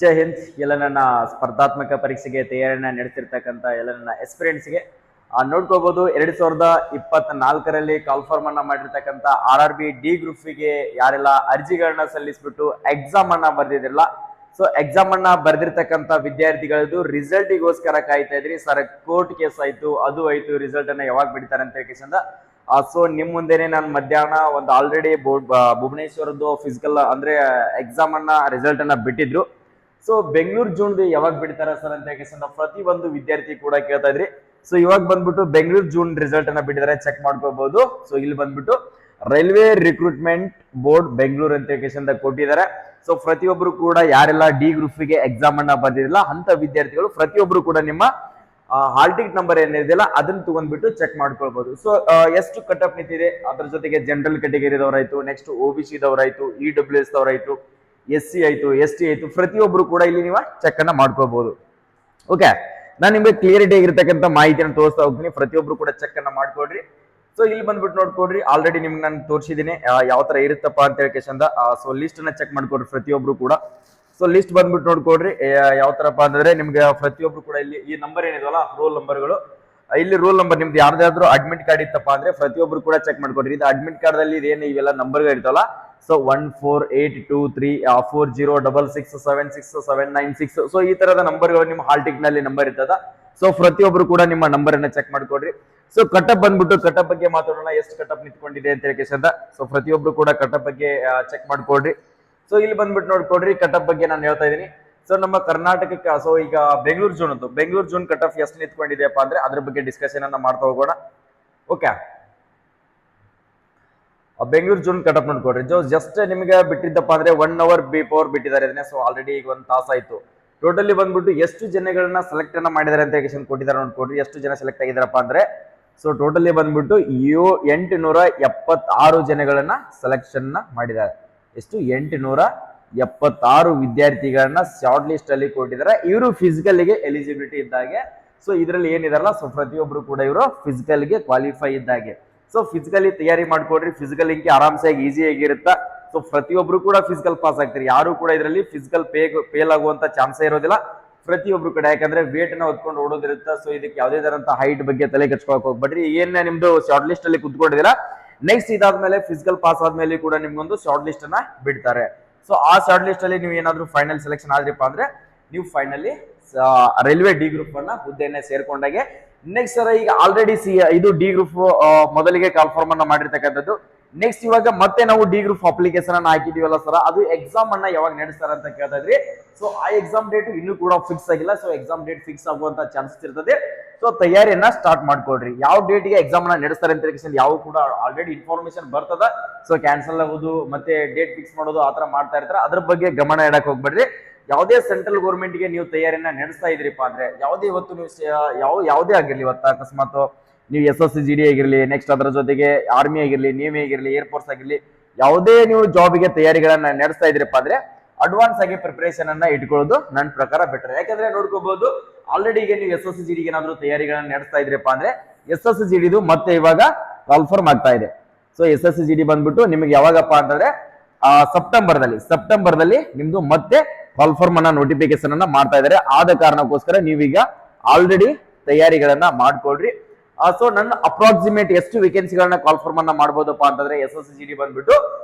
ಜೈ ಹಿಂದ್. ಎಲ್ಲ ನನ್ನ ಸ್ಪರ್ಧಾತ್ಮಕ ಪರೀಕ್ಷೆಗೆ ತಯಾರಿಯನ್ನ ನಡೆಸಿರ್ತಕ್ಕಂಥ ಎಲ್ಲ ನನ್ನ ಎಕ್ಸ್ಪೀರಿಯನ್ಸ್ಗೆ ನೋಡ್ಕೋಬಹುದು. 2024ರಲ್ಲಿ ಕಾಲ್ಫಾರ್ಮ್ ಅನ್ನ ಮಾಡಿರ್ತಕ್ಕಂಥ RRB ಡಿ ಗ್ರೂಪ್ಗೆ ಯಾರೆಲ್ಲ ಅರ್ಜಿಗಳನ್ನ ಸಲ್ಲಿಸ್ಬಿಟ್ಟು ಎಕ್ಸಾಮ್ ಅನ್ನ ಬರ್ದಿದ್ರಲ್ಲ, ಸೊ ಎಕ್ಸಾಮ್ ಅನ್ನ ಬರ್ದಿರ್ತಕ್ಕಂಥ ವಿದ್ಯಾರ್ಥಿಗಳದ್ದು ರಿಸಲ್ಟಿಗೋಸ್ಕರ ಕಾಯ್ತಾ ಇದ್ರಿ. ಸರ್ ಕೋರ್ಟ್ ಕೇಸ್ ಆಯ್ತು, ಅದು ಆಯ್ತು, ರಿಸಲ್ಟ್ ಅನ್ನ ಯಾವಾಗ ಬಿಡ್ತಾರೆ ಅಂತ ಹೇಳ್ಕಿಸಿಂದ ಸೊ ನಿಮ್ ಮುಂದೆನೆ ನಾನು ಮಧ್ಯಾಹ್ನ ಒಂದು ಆಲ್ರೆಡಿ ಭುವನೇಶ್ವರದ್ದು ಫಿಸಿಕಲ್ ಅಂದ್ರೆ ಎಕ್ಸಾಮ್ ಅನ್ನ ರಿಸಲ್ಟ್ ಅನ್ನ ಬಿಟ್ಟಿದ್ರು. ಸೊ ಬೆಂಗಳೂರು ಜೂನ್ ಯಾವಾಗ ಬಿಡ್ತಾರ ಸರ್ ಅಂತ ಹೇಳ್ಕಿಸಿಂದ ಪ್ರತಿ ಒಂದು ವಿದ್ಯಾರ್ಥಿ ಕೂಡ ಕೇಳ್ತಾ ಇದ್ರಿ. ಸೊ ಇವಾಗ ಬಂದ್ಬಿಟ್ಟು ಬೆಂಗಳೂರು ಜೂನ್ ರಿಸಲ್ಟ್ ಅನ್ನ ಬಿಟ್ಟಿದ್ದಾರೆ, ಚೆಕ್ ಮಾಡ್ಕೋಬಹುದು. ಸೊ ಇಲ್ಲಿ ಬಂದ್ಬಿಟ್ಟು ರೈಲ್ವೆ ರಿಕ್ರೂಟ್ಮೆಂಟ್ ಬೋರ್ಡ್ ಬೆಂಗಳೂರು ಅಂತ ಹೇಳ್ಕಿಸಿಂದ ಕೊಟ್ಟಿದ್ದಾರೆ. ಸೊ ಪ್ರತಿಯೊಬ್ಬರು ಕೂಡ ಯಾರೆಲ್ಲ ಡಿ ಗ್ರೂಪ್ಗೆ ಎಕ್ಸಾಮ್ ಅನ್ನ ಬರ್ದಿರಲ್ಲ ಅಂತ ವಿದ್ಯಾರ್ಥಿಗಳು ಪ್ರತಿಯೊಬ್ಬರು ಕೂಡ ನಿಮ್ಮ ಹಾಲ್ ಟಿಕೆಟ್ ನಂಬರ್ ಏನಿದೆಯಲ್ಲ ಅದನ್ನ ತಗೊಂಡ್ಬಿಟ್ಟು ಚೆಕ್ ಮಾಡ್ಕೊಳ್ಬಹುದು. ಸೊ ಎಷ್ಟು ಕಟ್ ಆಫ್ ನಿಂತಿದೆ, ಅದ್ರ ಜೊತೆಗೆ ಜನರಲ್ ಕ್ಯಾಟಗರಿದವರಾಯ್ತು, ನೆಕ್ಸ್ಟ್ OBC ದವರಾಯ್ತು, EWS ದವರಾಯ್ತು, SC ಆಯ್ತು, ST ಆಯ್ತು, ಪ್ರತಿಯೊಬ್ಬರು ಕೂಡ ಇಲ್ಲಿ ನೀವು ಚೆಕ್ ಅನ್ನ ಮಾಡ್ಕೋಬಹುದು. ಓಕೆ, ನಾನು ನಿಮ್ಗೆ ಕ್ಲಿಯರಿಟಿ ಆಗಿರ್ತಕ್ಕಂಥ ಮಾಹಿತಿಯನ್ನು ತೋರಿಸ್ತಾ ಹೋಗ್ತೀನಿ. ಪ್ರತಿಯೊಬ್ಬರು ಕೂಡ ಚೆಕ್ ಅನ್ನ ಮಾಡ್ಕೊಡ್ರಿ. ಸೊ ಇಲ್ಲಿ ಬಂದ್ಬಿಟ್ಟು ನೋಡ್ಕೊಡ್ರಿ, ಆಲ್ರೆಡಿ ನಿಮ್ಗೆ ನಾನು ತೋರಿಸಿದ್ದೀನಿ ಯಾವ ತರ ಇರುತ್ತಪ್ಪ ಅಂತ ಹೇಳ್ಕೇಶಂದ. ಸೊ ಲಿಸ್ಟ್ ಅನ್ನ ಚೆಕ್ ಮಾಡ್ಕೊಡ್ರಿ ಪ್ರತಿಯೊಬ್ರು ಕೂಡ. ಸೊ ಲಿಸ್ಟ್ ಬಂದ್ಬಿಟ್ಟು ನೋಡ್ಕೊಡ್ರಿ ಯಾವ ತರಪ್ಪ ಅಂದ್ರೆ ನಿಮ್ಗೆ ಪ್ರತಿಯೊಬ್ರು ಕೂಡ ಇಲ್ಲಿ ಈ ನಂಬರ್ ಏನಿದವಲ್ಲ ರೋಲ್ ನಂಬರ್ಗಳು, ಇಲ್ಲಿ ರೋಲ್ ನಂಬರ್ ನಿಮ್ದು ಯಾರ್ದಾದ್ರು ಅಡ್ಮಿಟ್ ಕಾರ್ಡ್ ಇತ್ತಪ್ಪ ಅಂದ್ರೆ ಪ್ರತಿಯೊಬ್ರು ಕೂಡ ಚೆಕ್ ಮಾಡ್ಕೊಡ್ರಿ. ಇದು ಅಡ್ಮಿಟ್ ಕಾರ್ಡ್ ಅಲ್ಲಿ ಏನು ಇವೆಲ್ಲ ನಂಬರ್ಗಳು ಇರ್ತಾವಲ್ಲ, ಸೊ 14823406676796. ಸೊ ಈ ತರದ ನಂಬರ್ಗಳು ನಿಮ್ಮ ಹಾಲ್ ಟಿಕೆಟ್ ನಲ್ಲಿ ನಂಬರ್ ಇರ್ತದ. ಸೊ ಪ್ರತಿಯೊಬ್ರು ಕೂಡ ನಿಮ್ಮ ನಂಬರ್ ಅನ್ನ ಚೆಕ್ ಮಾಡ್ಕೊಡ್ರಿ. ಸೊ ಕಟಪ್ ಬಂದ್ಬಿಟ್ಟು ಕಟಪ್ ಬಗ್ಗೆ ಮಾತಾಡೋಣ, ಎಷ್ಟು ಕಟಪ್ ನಿಂತ್ಕೊಂಡಿದೆ ಅಂತ ಹೇಳ್ಕೇಶಂದ. ಸೊ ಪ್ರತಿಯೊಬ್ರು ಕೂಡ ಕಟಪ್ ಬಗ್ಗೆ ಚೆಕ್ ಮಾಡ್ಕೊಡ್ರಿ. ಸೊ ಇಲ್ಲಿ ಬಂದ್ಬಿಟ್ಟು ನೋಡ್ಕೊಡ್ರಿ, ಕಟಪ್ ಬಗ್ಗೆ ನಾನು ಹೇಳ್ತಾ ಇದ್ದೀನಿ. ಸೊ ನಮ್ಮ ಕರ್ನಾಟಕಕ್ಕೆ ಸೊ ಈಗ ಬೆಂಗಳೂರು ಜೂನ್ ಕಟ್ ಆಫ್ ಎಷ್ಟು ನಿಂತ್ಕೊಂಡಿದೆಯಪ್ಪ ಅಂದ್ರೆ ಅದ್ರ ಬಗ್ಗೆ ಡಿಸ್ಕಷನ್ ಅನ್ನ ಮಾಡ್ತಾ ಹೋಗೋಣ. Okay, Bengaluru June cut off ನೋಡ್ಕೊಡ್ರಿ. ಜಸ್ಟ್ ನಿಮ್ಗೆ ಬಿಟ್ಟಿದ್ದಪ್ಪ ಅಂದ್ರೆ 1 hour ಬಿಫೋರ್ ಬಿಟ್ಟಿದ್ದಾರೆ ಇದನ್ನ. ಸೊ ಆಲ್ರೆಡಿ ಈಗ 1 ತಾಸಾಯ್ತು. ಟೋಟಲಿ ಬಂದ್ಬಿಟ್ಟು ಎಷ್ಟು ಜನಗಳನ್ನ ಸೆಲೆಕ್ಟ್ ಅನ್ನ ಮಾಡಿದ್ದಾರೆ ಅಂತ ಕೊಟ್ಟಿದ್ದಾರೆ ನೋಡ್ಕೊಡ್ರಿ. ಎಷ್ಟು ಜನ ಸೆಲೆಕ್ಟ್ ಆಗಿದಾರಪ್ಪ ಅಂದ್ರೆ ಸೊ ಟೋಟಲಿ ಬಂದ್ಬಿಟ್ಟು 876 ಜನಗಳನ್ನ ಸೆಲೆಕ್ಷನ್ ಮಾಡಿದ್ದಾರೆ. ಎಷ್ಟು? 876 ವಿದ್ಯಾರ್ಥಿಗಳನ್ನ ಶಾರ್ಟ್ ಲಿಸ್ಟ್ ಅಲ್ಲಿ ಕೊಟ್ಟಿದ್ದಾರೆ. ಇವರು ಫಿಸಿಕಲ್ ಗೆ ಎಲಿಜಿಬಿಲಿಟಿ ಇದ್ದಾಗೆ. ಸೊ ಇದರಲ್ಲಿ ಏನಿದಾರಲ್ಲ, ಸೊ ಪ್ರತಿಯೊಬ್ರು ಕೂಡ ಇವರು ಫಿಸಿಕಲ್ ಗೆ ಕ್ವಾಲಿಫೈ ಇದ್ದಾಗೆ. ಸೊ ಫಿಸಿಕಲಿ ತಯಾರಿ ಮಾಡ್ಕೊಡ್ರಿ. ಫಿಸಿಕಲ್ ಇಂಕಿ ಆರಾಮ್ಸಾಗಿ ಈಸಿ ಆಗಿರುತ್ತಾ. ಸೊ ಪ್ರತಿಯೊಬ್ರು ಕೂಡ ಫಿಸಿಕಲ್ ಪಾಸ್ ಆಗ್ತಾರೆ. ಯಾರು ಕೂಡ ಇದರಲ್ಲಿ ಫಿಸಿಕಲ್ ಫೇಲ್ ಆಗುವಂತ ಚಾನ್ಸೇ ಇರೋದಿಲ್ಲ ಪ್ರತಿಯೊಬ್ರು ಕಡೆ. ಯಾಕಂದ್ರೆ ವೇಟ್ ನ ಹೊತ್ಕೊಂಡು ಓಡೋದಿರುತ್ತೆ. ಸೊ ಇದಕ್ಕೆ ಯಾವುದೇ ತರಂತ ಹೈಟ್ ಬಗ್ಗೆ ತಲೆ ಕೆಡ್ಸ್ಕೊಳಕ್ ಹೋಗ್ಬೇಡ್ರಿ. ಏನ್ ನಿಮ್ದು ಶಾರ್ಟ್ ಲಿಸ್ಟ್ ಅಲ್ಲಿ ಕುತ್ಕೊಂಡಿದ್ದೀರಾ, ನೆಕ್ಸ್ಟ್ ಇದಾದ್ಮೇಲೆ ಫಿಸಿಕಲ್ ಪಾಸ್ ಆದ್ಮೇಲೆ ಕೂಡ ನಿಮ್ಗೊಂದು ಶಾರ್ಟ್ ಲಿಸ್ಟ್ ಅನ್ನ ಬಿಡ್ತಾರೆ. ಸೊ ಆ ಶಾರ್ಟ್ ಲಿಸ್ಟ್ ಅಲ್ಲಿ ನೀವು ಏನಾದ್ರು ಫೈನಲ್ ಸೆಲೆಕ್ಷನ್ ಆದ್ರಿಪ್ಪ ಅಂದ್ರೆ ನೀವು ಫೈನಲಿ ರೈಲ್ವೆ ಡಿ ಗ್ರೂಪ್ ಅನ್ನ ಹುದ್ದೆಯನ್ನ ಸೇರ್ಕೊಂಡಾಗೆ. ನೆಕ್ಸ್ಟ್ ಸರ್ ಈಗ ಆಲ್ರೆಡಿ ಇದು ಡಿ ಗ್ರೂಪ್ ಮೊದಲಿಗೆ ಕಾಲ್ಫಾರ್ಮ್ ಅನ್ನ ಮಾಡಿರ್ತಕ್ಕಂಥದ್ದು. ನೆಕ್ಸ್ಟ್ ಇವಾಗ ಮತ್ತೆ ನಾವು ಡಿ ಗ್ರೂಪ್ ಅಪ್ಲಿಕೇಶನ್ ಅನ್ನ ಹಾಕಿದೀವಲ್ಲ ಸರ್, ಅದು ಎಕ್ಸಾಮ್ ಅನ್ನ ಯಾವಾಗ ನಡೆಸ್ತಾರ ಅಂತ ಕೇಳ್ತಾ ಇದ್ರಿ. ಸೊ ಆ ಎಕ್ಸಾಮ್ ಡೇಟ್ ಇನ್ನೂ ಕೂಡ ಫಿಕ್ಸ್ ಆಗಿಲ್ಲ. ಸೊ ಎಕ್ಸಾಮ್ ಡೇಟ್ ಫಿಕ್ಸ್ ಆಗುವಂತ ಚಾನ್ಸಸ್ ಇರ್ತದೆ. ಸೊ ತಯಾರಿಯನ್ನ ಸ್ಟಾರ್ಟ್ ಮಾಡ್ಕೊಡ್ರಿ. ಯಾವ ಡೇಟ್ಗೆ ಎಕ್ಸಾಮ್ ಅನ್ನ ನಡೆಸ್ತಾರೆ ಅಂತ ಯಾವ ಕೂಡ ಆಲ್ರೆಡಿ ಇನ್ಫಾರ್ಮೇಶನ್ ಬರ್ತದ. ಸೊ ಕ್ಯಾನ್ಸಲ್ ಆಗೋದು ಮತ್ತೆ ಡೇಟ್ ಫಿಕ್ಸ್ ಮಾಡೋದು ಆತರ ಮಾಡ್ತಾ ಇರ್ತಾರೆ. ಅದ್ರ ಬಗ್ಗೆ ಗಮನ ಇಡಕ್ ಹೋಗ್ಬೇಡ್ರಿ. ಯಾವುದೇ ಸೆಂಟ್ರಲ್ ಗೌರ್ಮೆಂಟ್ ಗೆ ನೀವು ತಯಾರಿಯನ್ನ ನಡೆಸ್ತಾ ಇದ್ರಿಪ್ಪ ಅಂದ್ರೆ ಯಾವುದೇ ಇವತ್ತು ನೀವು ಯಾವುದೇ ಆಗಿರ್ಲಿ, ಇವತ್ತು ಅಕಸ್ಮಾತ್ ನೀವು SSGD ಆಗಿರ್ಲಿ, ನೆಕ್ಸ್ಟ್ ಅದರ ಜೊತೆಗೆ ಆರ್ಮಿ ಆಗಿರ್ಲಿ, ನೇವಿ ಆಗಿರ್ಲಿ, ಏರ್ಫೋರ್ಸ್ ಆಗಿರ್ಲಿ, ಯಾವುದೇ ನೀವು ಜಾಬ್ಗೆ ತಯಾರಿಗಳನ್ನ ನಡೆಸ್ತಾ ಇದ್ರಿಪ್ಪ ಅಂದ್ರೆ ಅಡ್ವಾನ್ಸ್ ಆಗಿ ಪ್ರಿಪರೇಷನ್ ಅನ್ನ ಇಟ್ಕೊಳ್ಳೋದು ನನ್ನ ಪ್ರಕಾರ ಬೆಟರ್. ಯಾಕಂದ್ರೆ ನೋಡ್ಕೋಬಹುದು ಆಲ್ರೆಡಿ ಈಗ ನೀವು SSGD ಏನಾದ್ರು ತಯಾರಿಗಳನ್ನ ನಡೆಸ್ತಾ ಇದ್ರಿಪ್ಪ ಅಂದ್ರೆ SSGD ಮತ್ತೆ ಇವಾಗ ಕಾಲ್ಫಾರ್ಮ್ ಆಗ್ತಾ ಇದೆ. ಸೊ SSGD ಬಂದ್ಬಿಟ್ಟು ನಿಮಗೆ ಯಾವಾಗಪ್ಪ ಅಂತಂದ್ರೆ ಸೆಪ್ಟೆಂಬರ್ ದಲ್ಲಿ ನಿಮ್ದು ಮತ್ತೆ ಕಾಲ್ಫಾರ್ಮ್ ಅನ್ನ ನೋಟಿಫಿಕೇಶನ್ ಅನ್ನ ಮಾಡ್ತಾ ಇದ್ದಾರೆ. ಆದ ಕಾರಣಕ್ಕೋಸ್ಕರ ನೀವೀಗ ಆಲ್ರೆಡಿ ತಯಾರಿಗಳನ್ನ ಮಾಡ್ಕೊಳ್ರಿ. ಸೊ ನನ್ನ ಅಪ್ರಾಕ್ಸಿಮೇಟ್ ಎಷ್ಟು ವೇಕೆನ್ಸಿಗಳನ್ನ ಕಾಲ್ಫಾರ್ಮ್ ಅನ್ನ ಮಾಡಬಹುದಪ್ಪ ಅಂತಂದ್ರೆ SSGD ಬಂದ್ಬಿಟ್ಟು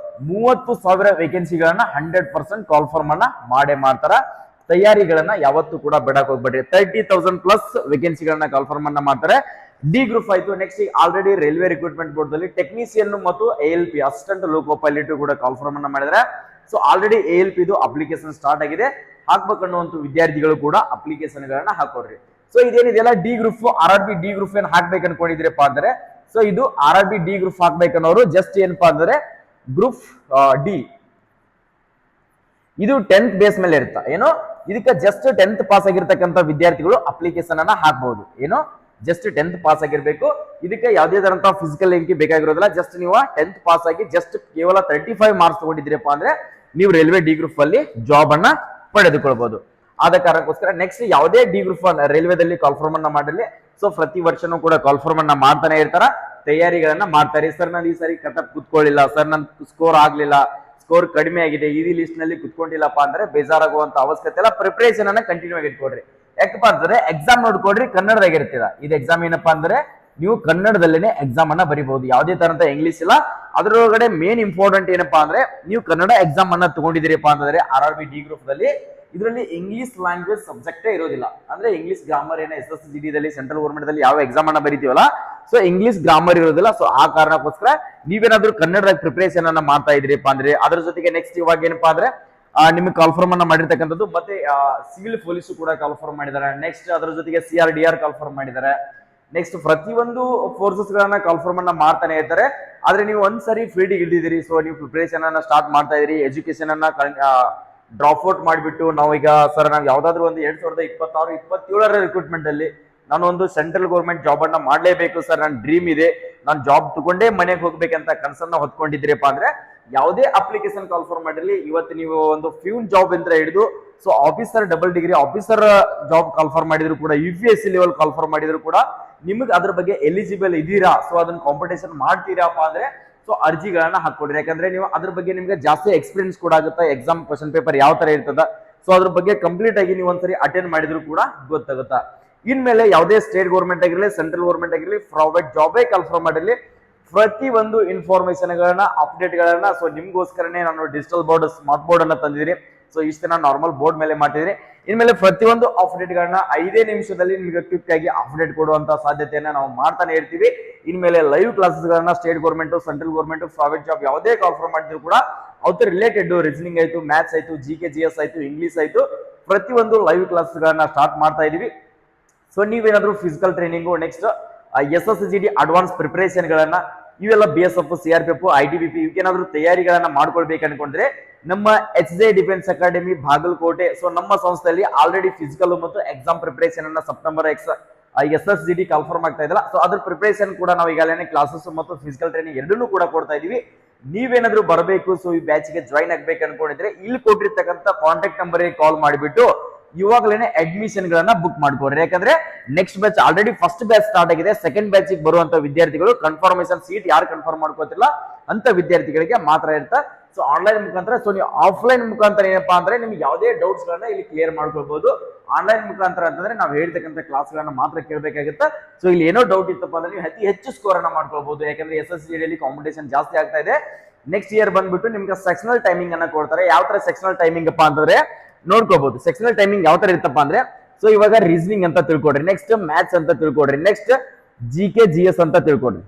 30,000 ವೇಕೆನ್ಸಿಗಳನ್ನ 100% ಕಾಲ್ಫಾರ್ಮ್ ಅನ್ನ ಮಾಡ್ತಾರ. ತಯಾರಿಗಳನ್ನ ಯಾವತ್ತೂ ಕೂಡ ಬಿಡಕ್ ಹೋಗ್ಬೇಡ್ರಿ. 30,000 ಪ್ಲಸ್ ವೇಕೆನ್ಸಿಗಳನ್ನ ಕಾಲ್ಫಾರ್ಮ್ ಅನ್ನ ಮಾಡ್ತಾರೆ. ಡಿ ಗ್ರೂಪ್ ಆಯ್ತು. Next already railway recruitment board ಅಲ್ಲಿ ಟೆಕ್ನಿಷಿಯನ್ ಮತ್ತು ALP ಅಸಿಸ್ಟೆಂಟ್ ಲೋಕೋ ಪೈಲಟ್ ಕೂಡ ಕಾಲ್ಫಾರ್ಮ್ ಅನ್ನ ಮಾಡಿದ್ದಾರೆ. ಸೊ ಆಲ್ರೆಡಿ ALP ಇದು ಅಪ್ಲಿಕೇಶನ್ ಸ್ಟಾರ್ಟ್ ಆಗಿದೆ. ಹಾಕ್ಬೇಕನ್ನುವಂತ ವಿದ್ಯಾರ್ಥಿಗಳು ಕೂಡ ಅಪ್ಲಿಕೇಶನ್ ಗಳನ್ನ ಹಾಕೊಡ್ರಿ. ಸೊ ಇದೇನಿದೆಯಲ್ಲ D group RRB D group ಏನ್ ಹಾಕ್ಬೇಕು ಅನ್ಕೊಂಡಿದ್ರಪ್ಪ ಅಂದ್ರೆ ಸೊ ಇದು RRB ಡಿ ಗ್ರೂಪ್ ಹಾಕ್ಬೇಕನ್ನೋರು ಜಸ್ಟ್ ಏನಪ್ಪಾ ಅಂದ್ರೆ ಗ್ರೂಪ್ ಡಿ ಇದು 10th ಬೇಸ್ ಮೇಲೆ ಇರುತ್ತಾ ಏನೋ, ಇದಕ್ಕೆ ಜಸ್ಟ್ 10th ಪಾಸ್ ಆಗಿರ್ತಕ್ಕಂಥ ವಿದ್ಯಾರ್ಥಿಗಳು ಅಪ್ಲಿಕೇಶನ್ ಅನ್ನ ಹಾಕ್ಬಹುದು. ಏನೋ ಜಸ್ಟ್ 10th ಪಾಸ್ ಆಗಿರ್ಬೇಕು. ಇದಕ್ಕೆ ಯಾವುದೇ ತರಂತ ಫಿಸಿಕಲ್ ಎಂಕಿ ಬೇಕಾಗಿರೋದಿಲ್ಲ. ಜಸ್ಟ್ ನೀವು 10th ಪಾಸ್ ಆಗಿ ಜಸ್ಟ್ ಕೇವಲ 35 ಮಾರ್ಕ್ಸ್ ತಗೊಂಡಿದ್ರಪ್ಪ ಅಂದ್ರೆ ನೀವು ರೈಲ್ವೆ ಡಿ ಗ್ರೂಪ್ ಅಲ್ಲಿ ಜಾಬ್ ಅನ್ನ ಪಡೆದುಕೊಳ್ಬಹುದು. ಆದ ಕಾರಣಕ್ಕೋಸ್ಕರ ನೆಕ್ಸ್ಟ್ ಯಾವುದೇ ಡಿ ಗ್ರೂಪ್ ರೈಲ್ವೆದಲ್ಲಿ ಕಾಲ್ಫಾರ್ಮ್ ಅನ್ನ ಮಾಡಲಿ. ಸೊ ಪ್ರತಿ ವರ್ಷನೂ ಕೂಡ ಕಾಲ್ಫಾರ್ಮ್ ಅನ್ನ ಮಾಡ್ತಾನೆ ಇರ್ತಾರ, ತಯಾರಿಗಳನ್ನ ಮಾಡ್ತಾರೆ. ಸರ್ ನಾನು ಈ ಸಾರಿ ಕಟಪ್ ಕುತ್ಕೊಳ್ಳಿಲ್ಲ, ಸರ್ ನನ್ ಸ್ಕೋರ್ ಆಗ್ಲಿಲ್ಲ, ಸ್ಕೋರ್ ಕಡಿಮೆ ಆಗಿದೆ, ಈಸಿ ಲಿಸ್ಟ್ ನಲ್ಲಿ ಕುತ್ಕೊಂಡಿಲ್ಲಪ್ಪ ಅಂದ್ರೆ ಬೇಜಾರಾಗುವಂತ ಅವಶ್ಯಕತೆ ಇಲ್ಲ. ಪ್ರಿಪರೇಷನ್ ಅನ್ನ ಕಂಟಿನ್ಯೂ ಆಗಿ ಇಟ್ಕೊಡ್ರಿ. ಯಾಕಪ್ಪ ಅಂದ್ರೆ ಎಕ್ಸಾಮ್ ನೋಡ್ಕೊಡ್ರಿ ಕನ್ನಡದಾಗ ಇರ್ತೀರ. ಇದು ಎಕ್ಸಾಮ್ ಏನಪ್ಪಾ ಅಂದ್ರೆ ನೀವು ಕನ್ನಡದಲ್ಲೇನೆ ಎಕ್ಸಾಮ್ ಅನ್ನ ಬರಿಬಹುದು, ಯಾವುದೇ ತರಂತ ಇಂಗ್ಲಿಷ್ ಇಲ್ಲ. ಅದರೊಳಗಡೆ ಮೇನ್ ಇಂಪಾರ್ಟೆಂಟ್ ಏನಪ್ಪಾ ಅಂದ್ರೆ ನೀವು ಕನ್ನಡ ಎಕ್ಸಾಮ್ ಅನ್ನ ತಗೊಂಡಿದ್ದೀರಪ್ಪ ಅಂತಂದ್ರೆ RRB ಡಿ ಗ್ರೂಪ್ ದಲ್ಲಿ ಇದರಲ್ಲಿ ಇಂಗ್ಲಿಷ್ ಲ್ಯಾಂಗ್ವೇಜ್ ಸಬ್ಜೆಕ್ಟೇ ಇರೋದಿಲ್ಲ. ಅಂದ್ರೆ ಇಂಗ್ಲಿಷ್ ಗ್ರಾಮರ್ ಏನ SSGD ದಲ್ಲಿ ಸೆಂಟ್ರಲ್ ಗೌರ್ಮೆಂಟ್ ದಲ್ಲಿ ಯಾವ ಎಕ್ಸಾಮ್ ಅನ್ನ ಬರಿತೀವಲ್ಲ, ಸೊ ಇಂಗ್ಲಿಷ್ ಗ್ರಾಮರ್ ಇರೋದಿಲ್ಲ. ಸೊ ಆ ಕಾರಣಕ್ಕೋಸ್ಕರ ನೀವೇನಾದ್ರೂ ಕನ್ನಡದಾಗ ಪ್ರಿಪರೇಷನ್ ಅನ್ನ ಮಾಡ್ತಾ ಇದ್ರಿಪ್ಪ ಅಂದ್ರೆ ಅದ್ರ ಜೊತೆಗೆ ನೆಕ್ಸ್ಟ್ ಇವಾಗ ಏನಪ್ಪಾ ಅಂದ್ರೆ ನಿಮ್ಗೆ ಕಾಲ್ಫಾರ್ಮ್ ಅನ್ನ ಮಾಡಿರ್ತಕ್ಕಂಥದ್ದು, ಮತ್ತೆ ಸಿವಿಲ್ ಪೊಲೀಸ್ ಕೂಡ ಕಾಲ್ಫಾರ್ಮ್ ಮಾಡಿದ್ದಾರೆ. ನೆಕ್ಸ್ಟ್ ಅದ್ರ ಜೊತೆಗೆ CRDR ಕಾಲ್ಫಾರ್ಮ್ ಮಾಡಿದ್ದಾರೆ. ನೆಕ್ಸ್ಟ್ ಪ್ರತಿಯೊಂದು ಫೋರ್ಸಸ್ ಗಳನ್ನ ಕಾಲ್ಫಾರ್ಮ್ ಅನ್ನ ಮಾಡ್ತಾನೆ ಇರ್ತಾರೆ. ಆದ್ರೆ ನೀವು ಒಂದ್ಸರಿ ಫೀಲ್ಡ್ ಇಳಿದಿರಿ, ಸೊ ನೀವು ಪ್ರಿಪರೇಷನ್ ಅನ್ನ ಸ್ಟಾರ್ಟ್ ಮಾಡ್ತಾ ಇದ್ರಿ, ಎಜುಕೇಶನ್ ಅನ್ನ ಡ್ರಾಪ್ ಔಟ್ ಮಾಡಿಬಿಟ್ಟು ನಾವು ಈಗ ಸರ್ ನಾವು ಯಾವ್ದಾದ್ರು ಒಂದು 2026-27 ರಿಕ್ರೂಟ್ಮೆಂಟ್ ಅಲ್ಲಿ ನಾನು ಒಂದು ಸೆಂಟ್ರಲ್ ಗೌರ್ಮೆಂಟ್ ಜಾಬ್ ಅನ್ನ ಮಾಡ್ಲೇಬೇಕು ಸರ್, ನನ್ನ ಡ್ರೀಮ್ ಇದೆ, ನಾನು ಜಾಬ್ ತಗೊಂಡೇ ಮನೆಗೆ ಹೋಗ್ಬೇಕಂತ ಕನಸನ್ನ ಹೊತ್ಕೊಂಡಿದ್ರಪ್ಪ ಅಂದ್ರೆ ಯಾವುದೇ ಅಪ್ಲಿಕೇಶನ್ ಕಾಲ್ಫಾರ್ಮ್ ಮಾಡಿರ್ಲಿ, ಇವತ್ತು ನೀವು ಒಂದು ಫ್ಯೂನ್ ಜಾಬ್ ಅಂತ ಹಿಡಿದು so officer double degree officer job call form ಮಾಡಿದ್ರು ಕೂಡ, UPSC ಲೆವೆಲ್ ಕಾಲ್ಫಾರ್ಮ್ ಮಾಡಿದ್ರು ಕೂಡ ನಿಮಗೆ ಅದ್ರ ಬಗ್ಗೆ ಎಲಿಜಿಬಲ್ ಇದೀರಾ, ಸೊ ಅದನ್ನ ಕಾಂಪಿಟೇಷನ್ ಮಾಡ್ತೀರಪ್ಪ ಅಂದ್ರೆ ಸೊ ಅರ್ಜಿಗಳನ್ನ ಹಾಕೊಡ್ರಿ. ಯಾಕಂದ್ರೆ ನೀವು ಅದ್ರ ಬಗ್ಗೆ ನಿಮ್ಗೆ ಜಾಸ್ತಿ ಎಕ್ಸ್ಪೀರಿಯನ್ಸ್ ಕೂಡ ಆಗುತ್ತೆ, ಎಕ್ಸಾಮ್ ಕ್ವಶನ್ ಪೇಪರ್ ಯಾವ ತರ ಇರ್ತದ, ಸೊ ಅದ್ರ ಬಗ್ಗೆ ಕಂಪ್ಲೀಟ್ ಆಗಿ ನೀವು ಒಂದ್ಸರಿ ಅಟೆಂಡ್ ಮಾಡಿದ್ರು ಕೂಡ ಗೊತ್ತಾಗುತ್ತಾ. ಇನ್ಮೇಲೆ ಯಾವುದೇ ಸ್ಟೇಟ್ ಗೌರ್ಮೆಂಟ್ ಆಗಿರಲಿ, ಸೆಂಟ್ರಲ್ ಗೌರ್ಮೆಂಟ್ ಆಗಿರಲಿ, ಪ್ರೈವೇಟ್ ಜಾಬೇ ಕಾಲ್ಫಾರ್ಮ್ ಮಾಡಿರಲಿ, ಪ್ರತಿ ಒಂದು ಇನ್ಫಾರ್ಮೇಶನ್ ಗಳನ್ನ ಅಪ್ಡೇಟ್ ಗಳನ್ನ ಸೊ ನಿಮ್ಗೋಸ್ಕರನೇ ನಾನು ಡಿಜಿಟಲ್ ಬೋರ್ಡ್ ಸ್ಮಾರ್ಟ್ ಬೋರ್ಡ್ ಅನ್ನ ತಂದಿದ್ದೀನಿ. ಸೊ ಇಷ್ಟ ನಾರ್ಮಲ್ ಬೋರ್ಡ್ ಮೇಲೆ ಮಾಡ್ತಿದ್ದೀನಿ. ಇನ್ಮೇಲೆ ಪ್ರತಿಯೊಂದು ಅಪ್ಡೇಟ್ ಗಳನ್ನ 5 ನಿಮಿಷದಲ್ಲಿ ನಿಮಗೆ ಕ್ವಿಕ್ ಆಗಿ ಅಪ್ಡೇಟ್ ಕೊಡುವಂತ ಸಾಧ್ಯತೆಯನ್ನ ನಾವು ಮಾಡ್ತಾನೆ ಇರ್ತೀವಿ. ಇನ್ಮೇಲೆ ಲೈವ್ ಕ್ಲಾಸಸ್ ಗಳನ್ನ state government, central government, private job ಯಾವುದೇ ಕಾಲ್ಫಾರ್ಮ್ ಮಾಡಿದ್ರು ಕೂಡ ಅವ್ರ ರಿಲೇಟೆಡ್ ರೀಸನಿಂಗ್ ಆಯ್ತು, ಮ್ಯಾಥ್ಸ್ ಆಯ್ತು, GK GS ಆಯ್ತು, ಇಂಗ್ಲಿಷ್ ಆಯ್ತು, ಪ್ರತಿಯೊಂದು ಲೈವ್ ಕ್ಲಾಸಸ್ ಗಳನ್ನ ಸ್ಟಾರ್ಟ್ ಮಾಡ್ತಾ ಇದೀವಿ. ಸೊ ನೀವೇನಾದ್ರೂ physical training, next SSGD advance preparation ಗಳನ್ನ ಇವೆಲ್ಲ BSF, CRPF, ITBP ಇವಕ್ಕೇನಾದ್ರೂ ತಯಾರಿಗಳನ್ನ ಮಾಡ್ಕೊಳ್ಬೇಕು ಅನ್ಕೊಂಡ್ರೆ ನಮ್ಮ HJ defence academy Bagalkote, so ನಮ್ಮ ಸಂಸ್ಥೆಯಲ್ಲಿ ಆಲ್ರೆಡಿ ಫಿಸಿಕಲ್ ಮತ್ತು ಎಕ್ಸಾಮ್ ಪ್ರಿಪರೇಷನ್ ಅನ್ನ ಸೆಪ್ಟೆಂಬರ್ SSGD ಕಾಲ್ಫಾರ್ಮ್ ಆಗ್ತಾ ಇದಲ್ಲ, ಸೊ ಅದ್ರ ಪ್ರಿಪರೇಷನ್ ಕೂಡ ನಾವು ಈಗಾಗಲೇ ಕ್ಲಾಸಸ್ ಮತ್ತು ಫಿಸಿಕಲ್ ಟ್ರೈನಿಂಗ್ ಎರಡನ್ನೂ ಕೂಡ ಕೊಡ್ತಾ ಇದೀವಿ. ನೀವೇನಾದ್ರೂ ಬರಬೇಕು, ಸೊ ಈ ಬ್ಯಾಚ್ ಗೆ ಜಾಯ್ನ್ ಆಗ್ಬೇಕು ಅನ್ಕೊಂಡಿದ್ರೆ ಇಲ್ಲಿ ಕೊಟ್ಟಿರ್ತಕ್ಕಂಥ ಕಾಂಟ್ಯಾಕ್ಟ್ ನಂಬರ್ ಕಾಲ್ ಮಾಡಿಬಿಟ್ಟು ಇವಾಗಲೇ ಅಡ್ಮಿಷನ್ ಗಳನ್ನ ಬುಕ್ ಮಾಡ್ಕೊಡ್ರಿ. ಯಾಕಂದ್ರೆ next batch already first batch start ಆಗಿದೆ. ಸೆಕೆಂಡ್ ಬ್ಯಾಚ್ ಬರುವಂತ ವಿದ್ಯಾರ್ಥಿಗಳು ಕನ್ಫರ್ಮೇಶನ್ ಸೀಟ್ ಯಾರು ಕನ್ಫರ್ಮ್ ಮಾಡ್ಕೋತಿಲ್ಲ ಅಂತ ವಿದ್ಯಾರ್ಥಿಗಳಿಗೆ ಮಾತ್ರ ಇರ್ತಾ. ಸೊ ಆನ್ಲೈನ್ ಮುಖಾಂತರ, ಸೊ ನೀವು ಆಫ್ಲೈನ್ ಮುಖಾಂತರ ಏನಪ್ಪಾ ಅಂದ್ರೆ ನಿಮ್ಗೆ ಯಾವುದೇ ಡೌಟ್ಸ್ ಗಳನ್ನ ಇಲ್ಲಿ ಕ್ಲಿಯರ್ ಮಾಡ್ಕೊಳ್ಬಹುದು. ಆನ್ಲೈನ್ ಮುಖಾಂತರ ಅಂತಂದ್ರೆ ನಾವು ಹೇಳ್ತಕ್ಕಂಥ ಕ್ಲಾಸ್ ಗಳನ್ನ ಮಾತ್ರ ಕೇಳಬೇಕಾಗುತ್ತೆ. ಸೊ ಇಲ್ಲಿ ಏನೋ ಡೌಟ್ ಇತ್ತಪ್ಪ ಅಂದ್ರೆ ನೀವು ಅತಿ ಹೆಚ್ಚು ಸ್ಕೋರ್ ಅನ್ನ ಮಾಡ್ಕೊಳ್ಬಹುದು. ಯಾಕಂದ್ರೆ SSGD ಕಾಂಪಿಟೇಷನ್ ಜಾಸ್ತಿ ಆಗ್ತಾ ಇದೆ. ನೆಕ್ಸ್ಟ್ ಇಯರ್ ಬಂದ್ಬಿಟ್ಟು ನಿಮ್ಗೆ ಸೆಕ್ಷನಲ್ ಟೈಮಿಂಗ್ ಅನ್ನ ಕೊಡ್ತಾರೆ. ಯಾವ ತರ ಸೆಕ್ಷನಲ್ ಟೈಮಿಂಗ್ ಅಪ್ಪ ಅಂತಂದ್ರೆ ನೋಡ್ಕೋಬಹುದು. ಸೆಕ್ಷನಲ್ ಟೈಮಿಂಗ್ ಯಾವ ತರ ಇರ್ತಪ್ಪ ಅಂದ್ರೆ, ಸೊ ಇವಾಗ ರೀಸನಿಂಗ್ ಅಂತ ತಿಳ್ಕೊಡ್ರಿ, ನೆಕ್ಸ್ಟ್ ಮ್ಯಾಥ್ಸ್ ಅಂತ ತಿಳ್ಕೊಡ್ರಿ, ನೆಕ್ಸ್ಟ್ GK GS ಅಂತ ತಿಳ್ಕೊಡ್ರಿ,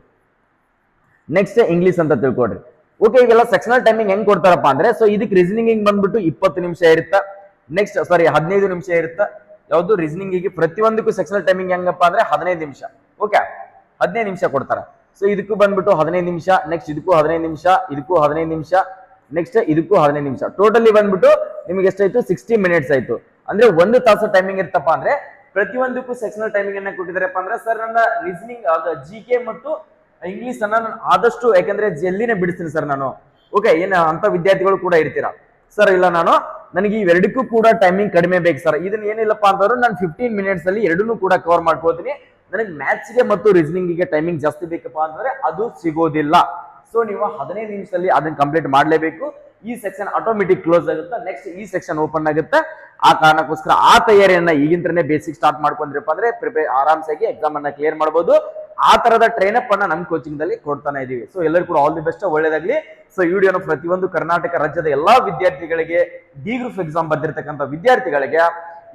ನೆಕ್ಸ್ಟ್ ಇಂಗ್ಲಿಷ್ ಅಂತ ತಿಳ್ಕೊಡ್ರಿ. ಓಕೆ, ಈಗೆಲ್ಲ ಸೆಕ್ಷನಲ್ ಟೈಮಿಂಗ್ ಹೆಂಗ್ ಕೊಡ್ತಾರಪ್ಪ ಅಂದ್ರೆ, ಸೊ ಇದಕ್ಕೆ ರೀಸನಿಂಗ್ ಬಂದ್ಬಿಟ್ಟು 20 ನಿಮಿಷ ಇರುತ್ತೆ. ನೆಕ್ಸ್ಟ್ 15 ನಿಮಿಷ ಇರುತ್ತೆ. ಯಾವ್ದು ರೀಸನಿಂಗ್ ಪ್ರತಿಯೊಂದಕ್ಕೂ ಸೆಕ್ಷನಲ್ ಟೈಮಿಂಗ್ ಹೆಂಗಪ್ಪ ಅಂದ್ರೆ 15 ನಿಮಿಷ. ಓಕೆ, 15 ನಿಮಿಷ ಕೊಡ್ತಾರೆ. ಸೊ ಇದಕ್ಕೂ ಬಂದ್ಬಿಟ್ಟು 15 ನಿಮಿಷ, ನೆಕ್ಸ್ಟ್ ಇದಕ್ಕೂ 15 ನಿಮಿಷ, ಇದಕ್ಕೂ 15 ನಿಮಿಷ, ನೆಕ್ಸ್ಟ್ ಇದಕ್ಕೂ 15 ನಿಮಿಷ. ಟೋಟಲಿ ಬಂದ್ಬಿಟ್ಟು ನಿಮ್ಗೆ ಎಷ್ಟಾಯ್ತು? 60 ಮಿನಿಟ್ಸ್ ಆಯ್ತು. ಅಂದ್ರೆ 1 ತಾಸು ಟೈಮಿಂಗ್ ಇರ್ತಪ್ಪ ಅಂದ್ರೆ ಪ್ರತಿಯೊಂದಕ್ಕೂ ಸೆಕ್ಷನಲ್ ಟೈಮಿಂಗ್ ಅನ್ನ ಕೊಟ್ಟಿದ್ದಾರಪ್ಪ ಅಂದ್ರೆ, ಸರ್ ನನ್ನ ರೀಸನಿಂಗ್ GK ಮತ್ತು ಇಂಗ್ಲಿಷ್ ಅನ್ನ ನಾನು ಆದಷ್ಟು, ಯಾಕಂದ್ರೆ ಜಲ್ದಿನೇ ಬಿಡಿಸ್ತೀನಿ ಸರ್ ನಾನು. ಓಕೆ, ಏನ್ ಅಂತ ವಿದ್ಯಾರ್ಥಿಗಳು ಕೂಡ ಇರ್ತೀರಾ, ಸರ್ ಇಲ್ಲ ನನಗೆ ಇವೆರಡಕ್ಕೂ ಕೂಡ ಟೈಮಿಂಗ್ ಕಡಿಮೆ ಬೇಕು ಸರ್, ಇದನ್ನ ಏನಿಲ್ಲಪ್ಪ ಅಂತಂದ್ರೆ ನಾನು 15 ಮಿನಿಟ್ಸ್ ಅಲ್ಲಿ ಎರಡನ್ನೂ ಕೂಡ ಕವರ್ ಮಾಡ್ಕೋತೀನಿ. ನನಗೆ ಮ್ಯಾಥ್ಸ್ಗೆ ಮತ್ತು ರೀಸನಿಂಗ್ಗೆ ಟೈಮಿಂಗ್ ಜಾಸ್ತಿ ಬೇಕಪ್ಪ ಅಂತಂದ್ರೆ ಅದು ಸಿಗೋದಿಲ್ಲ. ಸೊ ನೀವು 15 ನಿಮಿಷದಲ್ಲಿ ಅದನ್ನ ಕಂಪ್ಲೀಟ್ ಮಾಡಲೇಬೇಕು. ಈ ಸೆಕ್ಷನ್ ಆಟೋಮೆಟಿಕ್ ಕ್ಲೋಸ್ ಆಗುತ್ತೆ, ನೆಕ್ಸ್ಟ್ ಈ ಸೆಕ್ಷನ್ ಓಪನ್ ಆಗುತ್ತೆ. ಆ ಕಾರಣಕ್ಕೋಸ್ಕರ ಆ ತಯಾರಿಯನ್ನ ಈಗಿಂತ್ರನೇ ಬೇಸಿಕ್ ಸ್ಟಾರ್ಟ್ ಮಾಡ್ಕೊಂಡ್ರಪ್ಪ ಅಂದ್ರೆ ಆರಾಮ್ಸಾಗಿ ಎಕ್ಸಾಮ್ ಅನ್ನ ಕ್ಲಿಯರ್ ಮಾಡಬಹುದು. ಆ ತರದ ಟ್ರೈನ್ ಅಪ್ ಅನ್ನ ನಮ್ಮ ಕೋಚಿಂಗ್ ದಲ್ಲಿ ಕೊಡ್ತಾನೆ ಇದೀವಿ. ಸೊ ಎಲ್ಲರೂ ಕೂಡ ಆಲ್ ದಿ ಬೆಸ್ಟ್, ಒಳ್ಳೇದಾಗ್ಲಿ. ಸೊ ಈ ವಿಡಿಯೋನ ಪ್ರತಿಯೊಂದು ಕರ್ನಾಟಕ ರಾಜ್ಯದ ಎಲ್ಲಾ ವಿದ್ಯಾರ್ಥಿಗಳಿಗೆ, ಡಿ ಗ್ರೂಪ್ ಎಕ್ಸಾಮ್ ಬರ್ದಿರ್ತಕ್ಕಂಥ ವಿದ್ಯಾರ್ಥಿಗಳಿಗೆ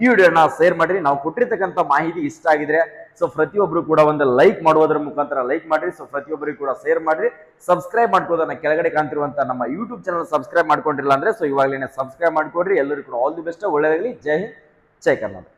ಈ ವಿಡಿಯೋನ ಶೇರ್ ಮಾಡ್ರಿ. ನಾವು ಕೊಟ್ಟಿರ್ತಕ್ಕಂಥ ಮಾಹಿತಿ ಇಷ್ಟ ಆಗಿದ್ರೆ ಸೊ ಪ್ರತಿಯೊಬ್ರು ಕೂಡ ಒಂದು ಲೈಕ್ ಮಾಡುವುದರ ಮುಖಾಂತರ ಲೈಕ್ ಮಾಡ್ರಿ. ಸೊ ಪ್ರತಿಯೊಬ್ಬರಿಗೂ ಕೂಡ ಶೇರ್ ಮಾಡ್ರಿ. ಸಬ್ಸ್ಕ್ರೈಬ್ ಮಾಡ್ಕೋದನ್ನ ಕೆಳಗಡೆ ಕಾಣ್ತಿರುವಂತ ನಮ್ಮ ಯೂಟ್ಯೂಬ್ ಚಾನಲ್ ಸಬ್ಸ್ಕ್ರೈಬ್ ಮಾಡ್ಕೊಂಡಿರಲ್ಲ ಅಂದ್ರೆ ಸೊ ಇವಾಗಲೇ ಸಬ್ಸ್ಕ್ರೈಬ್ ಮಾಡ್ಕೊಡ್ರಿ. ಎಲ್ಲರೂ ಕೂಡ ಆಲ್ ದಿ ಬೆಸ್ಟ್, ಒಳ್ಳೆದಾಗಲಿ. ಜೈ ಹಿಂದ್, ಜೈ ಕರ್ನಾಟಕ.